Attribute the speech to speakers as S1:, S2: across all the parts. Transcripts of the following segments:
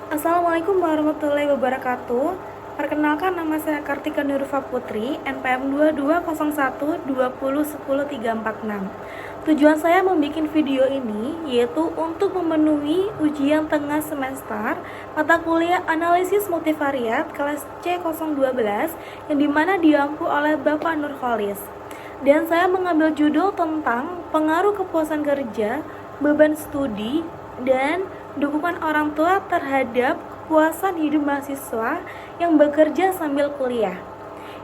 S1: Assalamualaikum warahmatullahi wabarakatuh. Perkenalkan, nama saya Kartika Nurfa Putri, NPM 220120100346. Tujuan saya membuat video ini yaitu untuk memenuhi ujian tengah semester mata kuliah Analisis Multivariat kelas C012 yang dimana diampu oleh Bapak Nurholis. Dan saya mengambil judul tentang pengaruh kepuasan kerja, beban studi, dan dukungan orang tua terhadap kepuasan hidup mahasiswa yang bekerja sambil kuliah.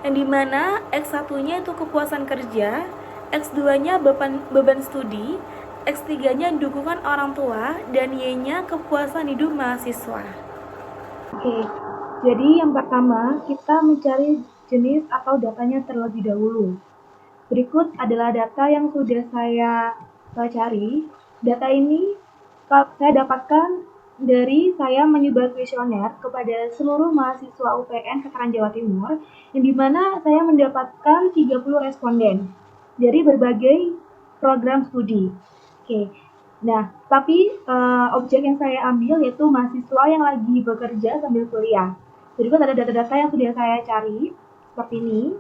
S1: Yang dimana X1-nya itu kepuasan kerja, X2-nya beban studi, X3-nya dukungan orang tua, dan Y-nya kepuasan hidup mahasiswa. Oke, jadi yang pertama kita mencari jenis atau datanya terlebih dahulu. Berikut adalah data yang sudah saya cari. Data ini saya dapatkan dari saya menyebar kuesioner kepada seluruh mahasiswa UPN Veteran Jawa Timur, yang dimana saya mendapatkan 30 responden dari berbagai program studi. Oke, nah tapi objek yang saya ambil yaitu mahasiswa yang lagi bekerja sambil kuliah. Berikut ada data-data yang sudah saya cari seperti ini.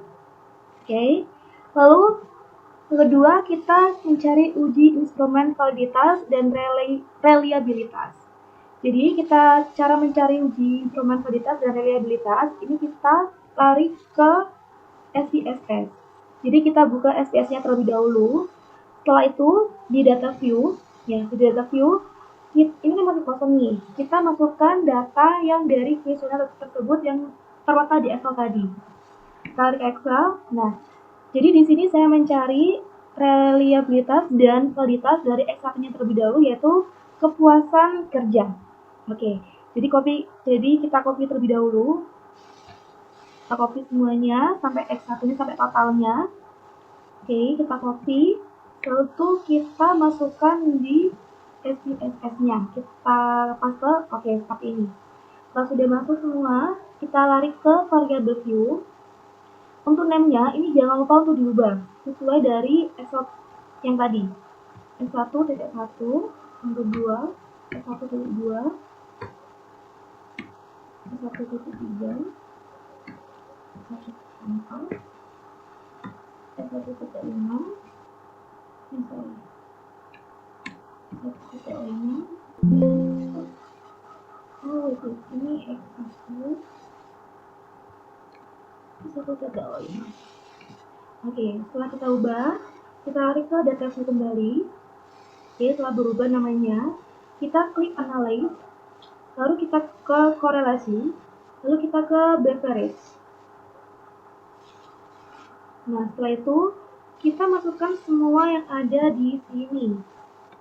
S1: Oke, lalu kedua, kita mencari uji instrumen validitas dan reliabilitas. Jadi cara mencari uji instrumen validitas dan reliabilitas ini kita lari ke SPSS. Jadi kita buka SPSS-nya terlebih dahulu. Setelah itu di data view, ya di data view ini kan masih kosong nih. Kita masukkan data yang dari kuesioner tersebut yang terletak di Excel tadi. Tarik Excel. Nah, jadi di sini saya mencari reliabilitas dan validitas dari X1-nya terlebih dahulu, yaitu kepuasan kerja. Oke, jadi kita copy terlebih dahulu. Kita copy semuanya sampai X1-nya sampai totalnya. Oke, kita copy. Lalu tuh kita masukkan di SPSS-nya. Kita paste, oke, seperti ini. Kalau sudah masuk semua, kita lari ke variable view. Untuk name-nya, ini jangan lupa untuk diubah sesuai dari S1 yang tadi. S1.1, yang kedua, S1.2, S1.3, S1.4, S1.5, S1.5, oh itu, ini X1, S1.5. Oke, setelah kita ubah, kita lari ke data view kembali. Oke, setelah berubah namanya, kita klik analyze, lalu kita ke korelasi, lalu kita ke beverage. Nah, setelah itu kita masukkan semua yang ada di sini.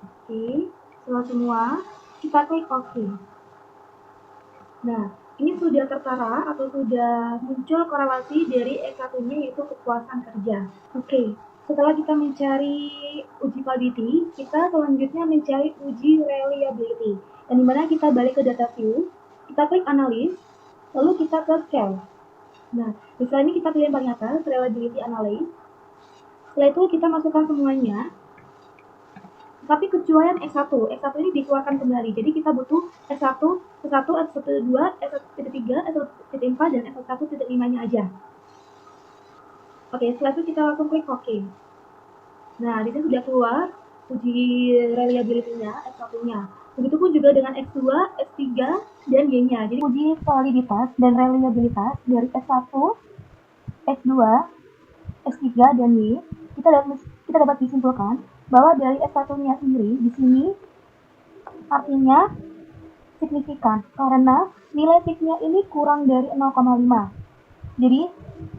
S1: Oke, setelah semua kita klik OK. Nah, ini sudah tertara atau sudah muncul korelasi dari X1-nya yaitu kepuasan kerja. Oke, setelah kita mencari uji validity, kita selanjutnya mencari uji reliability. Dan dimana kita balik ke data view, kita klik analysis, lalu kita ke scale. Nah, misalnya ini kita pilih yang paling atas, reliability analysis. Setelah itu kita masukkan semuanya. Tapi kecualian X1 ini dikeluarkan kembali. Jadi kita butuh S1, S1, S1.2, S1.3, S1.4, dan S1.5-nya aja. Oke, setelah itu kita langsung klik OK. Nah, di sini sudah keluar uji reliability-nya, S1-nya. Begitupun juga dengan X2, X3, dan Y-nya. Jadi uji validitas dan reliabilitas dari S1, X2, S3, dan Y, kita dapat disimpulkan bahwa dari S1-nya sendiri di sini artinya signifikan karena nilai signya ini kurang dari 0,5. Jadi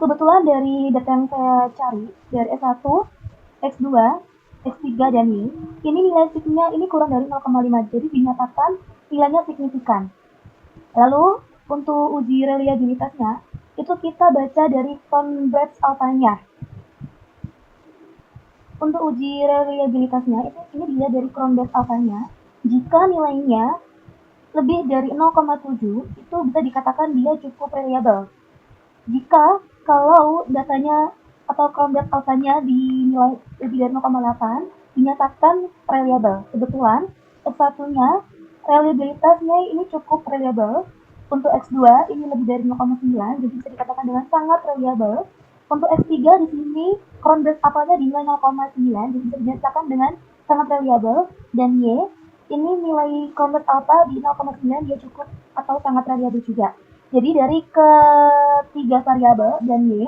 S1: kebetulan dari data yang saya cari dari S1, X2, X3, dan Y, ini nilai signya ini kurang dari 0,5. Jadi dinyatakan nilainya signifikan. Lalu untuk uji reliabilitasnya itu kita baca dari Cronbach's alpha-nya. Untuk uji reliabilitasnya ini dilihat dari Cronbach's alpha-nya. Jika nilainya lebih dari 0,7 itu bisa dikatakan dia cukup reliable. Jika kalau datanya atau Cronbach's alpha-nya dinilai lebih dari 0,8 dinyatakan reliable. Kebetulan S1-nya
S2: reliabilitasnya ini cukup reliable. Untuk X2 ini lebih dari 0,9, jadi bisa dikatakan dengan sangat reliable. Untuk X3 di sini cron burst apelnya di nilai 0,9, jadi bisa dinyatakan dengan sangat reliable. Dan Y ini nilai cron burst alpha di 0,9, dia cukup atau sangat reliable juga. Jadi dari ketiga variabel dan Y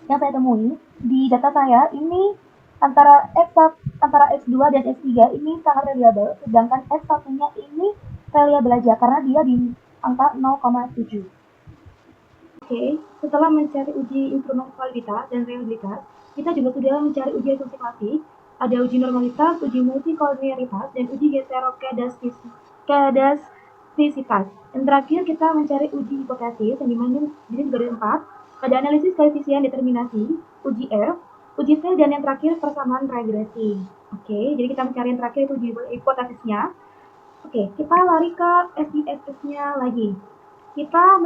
S2: yang saya temui di data saya ini antara X2 dan X3 ini sangat reliable, sedangkan X1-nya ini reliable aja karena dia di angka 0,7. Oke, setelah mencari uji instrumen validitas dan reliabilitas, kita juga sudah mencari uji asumsi klasik. Ada uji normalitas, uji multikolinearitas, dan uji kedastisitas. Dan terakhir kita mencari uji hipotesis yang dimana ini juga ada 4. Ada analisis koefisien determinasi, uji R, uji T, dan yang terakhir persamaan regresi. Oke, jadi kita mencari yang terakhir itu uji hipotesisnya. Oke, kita lari ke SISS-nya lagi. Kita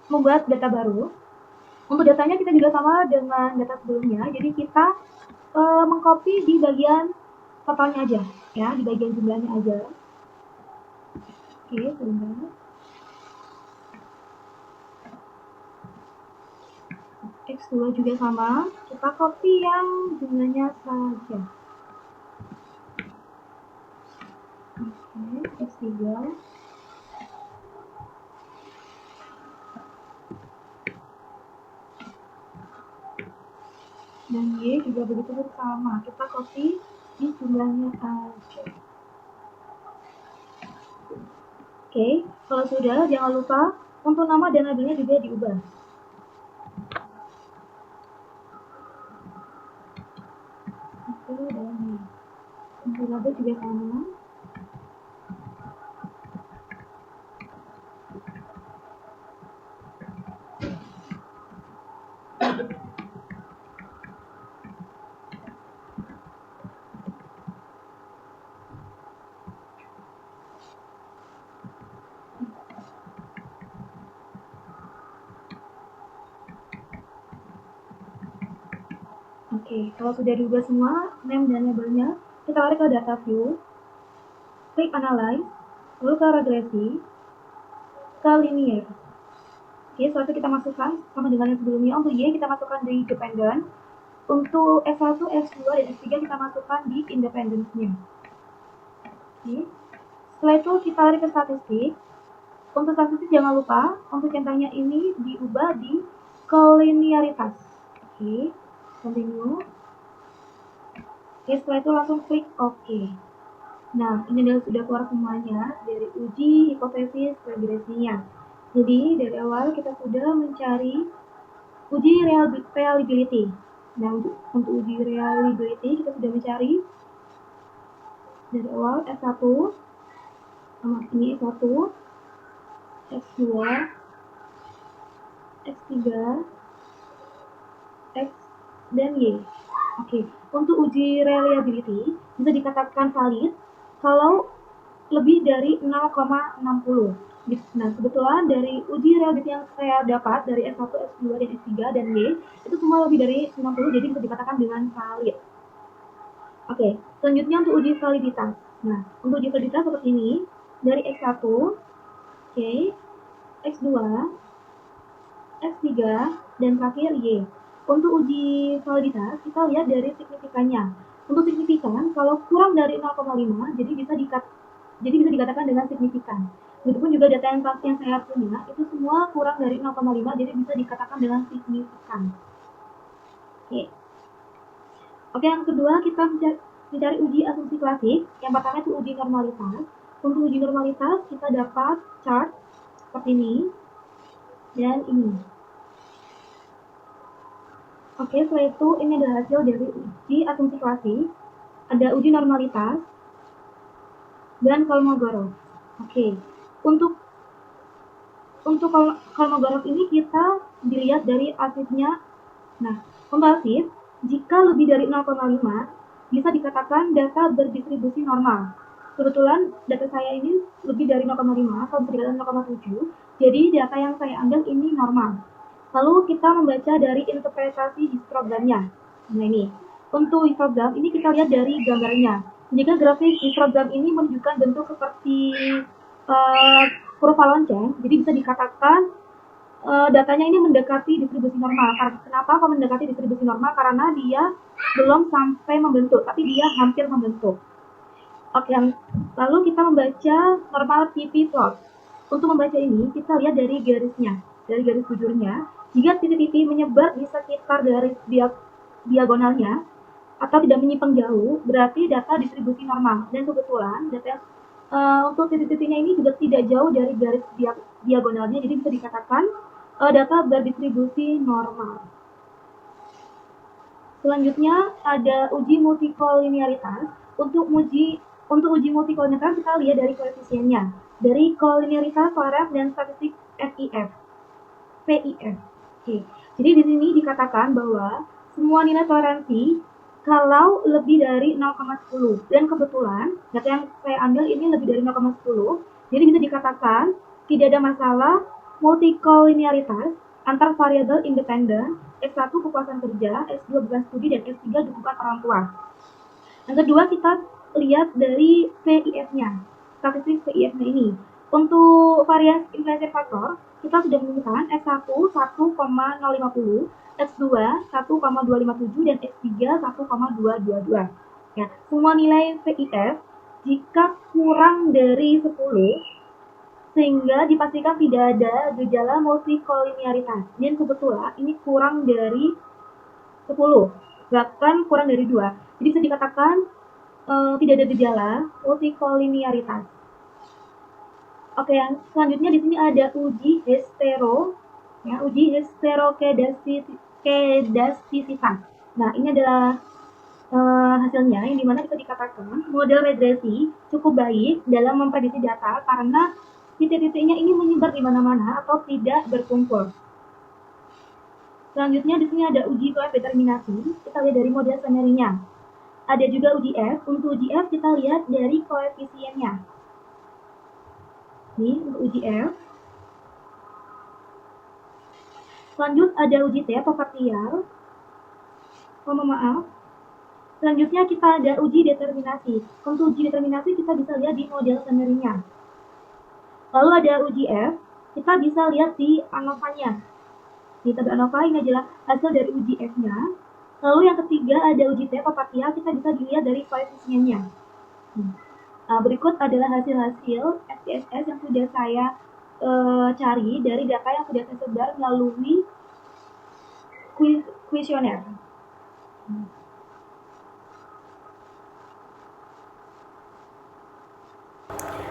S2: membuat data baru. Untuk datanya kita juga sama dengan data sebelumnya. Jadi kita mengcopy di bagian totalnya aja, ya, di bagian jumlahnya aja. Oke, sebentar. X2 juga sama, kita copy yang jumlahnya saja. Oke, X3. Dan Y juga begitu sama, kita copy di jumlahnya aja. Oke, kalau sudah jangan lupa untuk nama dan labelnya juga diubah. Oke, dan untuk label juga sama. Oke, kalau sudah diubah semua name dan labelnya, kita lari ke data view, klik analyze, lalu ke regresi, ke linear. Oke, setelah itu kita masukkan sama dengan yang sebelumnya. Untuk Y kita masukkan di dependent, untuk S1, S2, dan S3 kita masukkan di independence-nya. Oke. Setelah itu kita lari ke statistik. Untuk statistik jangan lupa untuk centangnya ini diubah di kolinearitas. Oke, continue. Oke, setelah itu langsung klik OK. Nah, ini sudah keluar semuanya dari uji hipotesis regresinya. Jadi dari awal kita sudah mencari uji reliability. Nah, untuk uji reliability kita sudah mencari dari awal S1 sama ini S1, X2, X3, X, dan Y. Oke, untuk uji reliability bisa dikatakan valid kalau lebih dari 0,60. Nah, kebetulan dari uji reliability yang saya dapat dari S1, S2, dan S3, dan Y, itu semua lebih dari 90, jadi bisa dikatakan dengan valid. Oke, selanjutnya untuk uji validitas. Nah, untuk uji validitas seperti ini, dari X1, oke, X2, X3, dan terakhir Y. Untuk uji validitas, kita lihat dari signifikannya. Untuk signifikan, kalau kurang dari 0,5, jadi bisa dikatakan dengan signifikan. Begitupun juga data yang saya punya, itu semua kurang dari 0,5, jadi bisa dikatakan dengan signifikan. Oke, yang kedua kita mencari uji asumsi klasik. Yang pertama itu uji normalitas. Untuk uji normalitas, kita dapat chart seperti ini dan ini. Oke, setelah itu ini adalah hasil dari uji asumsi klasik. Ada uji normalitas dan Kolmogorov. Oke, untuk Kolmogorov ini kita dilihat dari asidnya. Nah, untuk asid, jika lebih dari 0,5, bisa dikatakan data berdistribusi normal. Kebetulan data saya ini lebih dari 0,5, kalau bisa dikatakan 0,7, jadi data yang saya ambil ini normal. Lalu kita membaca dari interpretasi histogramnya. Nah ini, untuk histogram ini kita lihat dari gambarnya. Jika grafik histogram ini menunjukkan bentuk seperti kurva lonceng, jadi bisa dikatakan datanya ini mendekati distribusi normal. Kenapa kok mendekati distribusi normal? Karena dia belum sampai membentuk, tapi dia hampir membentuk. Oke, lalu kita membaca normal PP plot. Untuk membaca ini, kita lihat dari garisnya, dari garis bujurnya. Jika titik-titik menyebar di sekitar garis diagonalnya atau tidak menyimpang jauh, berarti data distribusi normal. Dan kebetulan data untuk titik-titiknya ini juga tidak jauh dari garis diagonalnya, jadi bisa dikatakan data berdistribusi normal. Selanjutnya ada uji multikolinearitas. Untuk uji multikolinearitas kita lihat dari koefisiennya, dari kolinearitas, toleransi, dan statistik PIF. Oke. Jadi di sini dikatakan bahwa semua nilai toleransi kalau lebih dari 0,10, dan kebetulan data yang saya ambil ini lebih dari 0,10, jadi bisa dikatakan tidak ada masalah multikolinearitas antar variabel independen, S1 kepuasan kerja, S2 beban studi, dan S3 dukungan orang tua. Yang kedua, kita lihat dari PIF-nya, statistik PIF-nya ini. Untuk variasi inflation faktor, kita sudah menemukan S1 1,050, S2 1,257, dan S3 1,222. Ya, semua nilai PIF jika kurang dari 10, sehingga dipastikan tidak ada gejala multikolinearitas. Dan kebetulan ini kurang dari 10, bahkan kurang dari 2. Jadi bisa dikatakan tidak ada gejala multikolinearitas. Oke, yang selanjutnya di sini ada uji hetero, ya, uji heterokedastisitas. Nah, ini adalah hasilnya, yang dimana kita dikatakan model regresi cukup baik dalam memprediksi data karena titik-titiknya ini menyebar di mana-mana atau tidak berkumpul. Selanjutnya di sini ada uji coef determinasi. Kita lihat dari model summary-nya. Ada juga uji F. Untuk uji F kita lihat dari koefisiennya. Ini untuk uji F. Lanjut ada uji T atau partial. Selanjutnya kita ada uji determinasi. Untuk uji determinasi kita bisa lihat di model summary-nya. Lalu ada uji F, kita bisa lihat di ANOVA-nya. Di tabel ANOVA ini adalah hasil dari uji F-nya. Lalu yang ketiga ada uji T atau partial, kita bisa dilihat dari koefisiennya. Berikut adalah hasil-hasil SPSS yang sudah saya cari dari data yang sudah saya sebar melalui kuesioner.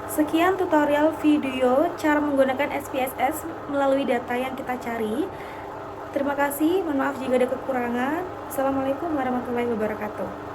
S1: Sekian tutorial video cara menggunakan SPSS melalui data yang kita cari. Terima kasih, mohon maaf jika ada kekurangan. Assalamualaikum warahmatullahi wabarakatuh.